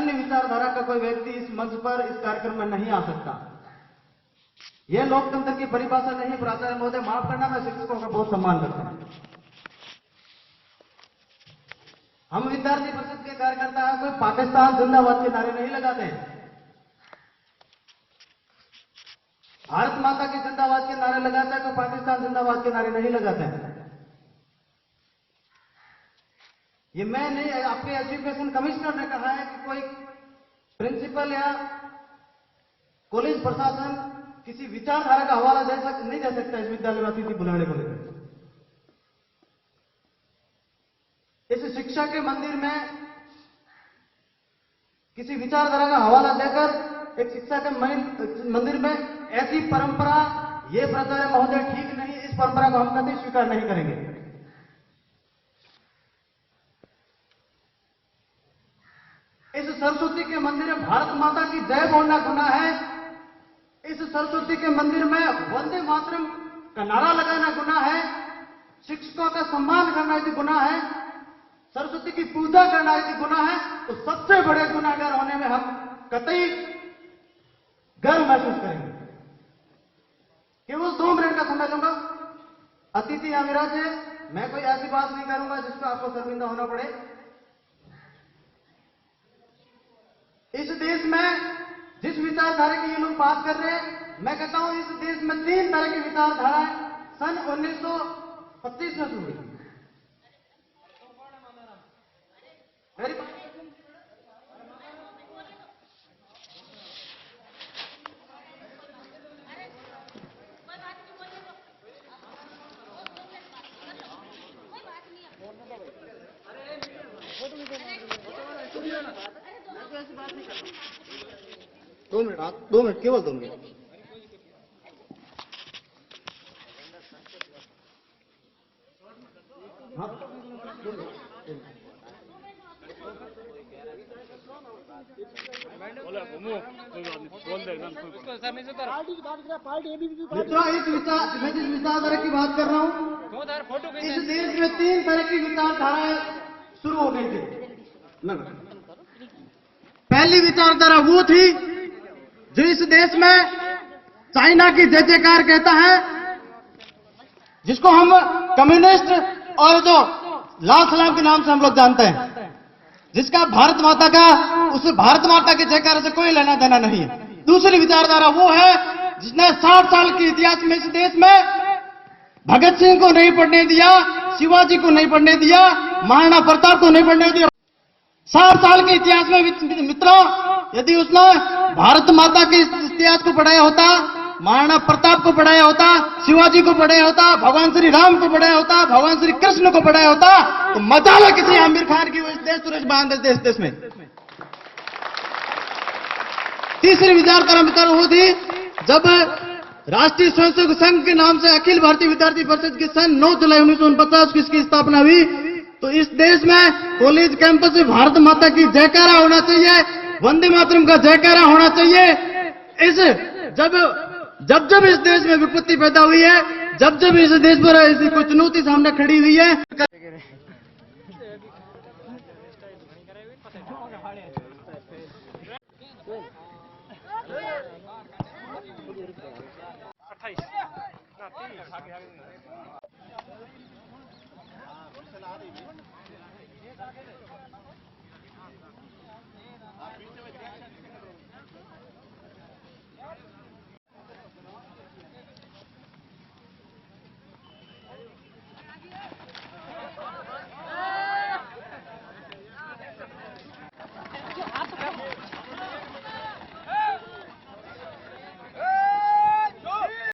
अन्य विचारधारा का कोई व्यक्ति इस मंच पर इस कार्यक्रम में नहीं आ सकता। यह लोकतंत्र की परिभाषा नहीं। प्राचार्य महोदय माफ करना, मैं शिक्षकों का बहुत सम्मान करता हूं। हम विद्यार्थी परिषद के कार्यकर्ता हैं, कोई पाकिस्तान जिंदाबाद के नारे नहीं लगाते हैं, भारत माता की जिंदाबाद के नारे लगाते हैं, कोई पाकिस्तान जिंदाबाद के नारे नहीं लगाते हैं। ये मैं नहीं, अपने एजुकेशन कमिश्नर ने कहा है कि कोई प्रिंसिपल या कॉलेज प्रशासन किसी विचारधारा का हवाला नहीं दे सकता इस विद्यालय में अतिथि बुलाने को लेकर। इस शिक्षा के मंदिर में किसी विचारधारा का हवाला देकर एक शिक्षा के मंदिर में ऐसी परंपरा, ये प्राचार्य महोदय ठीक नहीं। इस परंपरा को हम कभी स्वीकार नहीं करेंगे। इस सरस्वती के मंदिर में भारत माता की जय बोलना गुनाह है। इस सरस्वती के मंदिर में वंदे मातरम का नारा लगाना गुनाह है। शिक्षकों का सम्मान करना यदि गुनाह है, सरस्वती की पूजा करना यदि गुनाह है, तो सबसे बड़े गुनाहगार होने में हम कतई गर्व महसूस करेंगे। केवल 2 मिनट का समय लूंगा। अतिथि यहां विराजे। मैं कोई ऐसी बात नहीं करूंगा जिसको आपको शर्मिंदा होना पड़े। इस देश में जिस विचारधारा की ये लोग बात कर रहे हैं, मैं कहता हूं इस देश में 3 तरह की विचारधाराएं सन 1925 में शुरू हुई। मेरी बात 2 मिनट, 2 मिनट, केवल 2 मिनट। हाँ, मैं जिस विचारधारा की बात कर रहा हूँ, इस देश में 3 तरह की विचारधाराएं शुरू हो गई थी। पहली विचारधारा वो थी जो इस देश में चाइना की जय जयकार कहता है, जिसको हम कम्युनिस्ट और जो लाल सलाम के नाम से हम लोग जानते हैं, जिसका भारत माता का, उस भारत माता के जयकार से कोई लेना देना नहीं है। दूसरी विचारधारा वो है जिसने 60 साल के इतिहास में इस देश में भगत सिंह को नहीं पढ़ने दिया, शिवाजी को नहीं पढ़ने दिया, महाराणा प्रताप को नहीं पढ़ने दिया। 60 साल के इतिहास में मित्रों, यदि उसने भारत माता के इतिहास को पढ़ाया होता, महाराणा प्रताप को पढ़ाया होता, शिवाजी को पढ़ाया होता, भगवान श्री राम को पढ़ाया होता, भगवान श्री कृष्ण को पढ़ाया होता, तो मजा ला किसी आमिर खान की देश सुरेश बांध देश में। तीसरी विचारधारा मित्र वो थी जब राष्ट्रीय स्वयंसेवक संघ के नाम से अखिल भारतीय विद्यार्थी परिषद की सन 9 जुलाई 1949 की इसकी स्थापना हुई। तो इस देश में कॉलेज कैंपस में भारत माता की जयकारा होना चाहिए, वंदे मातरम का जयकारा होना चाहिए। इस जब इस देश में विपत्ति पैदा हुई है, जब इस देश पर ऐसी कोई चुनौती सामने खड़ी हुई है,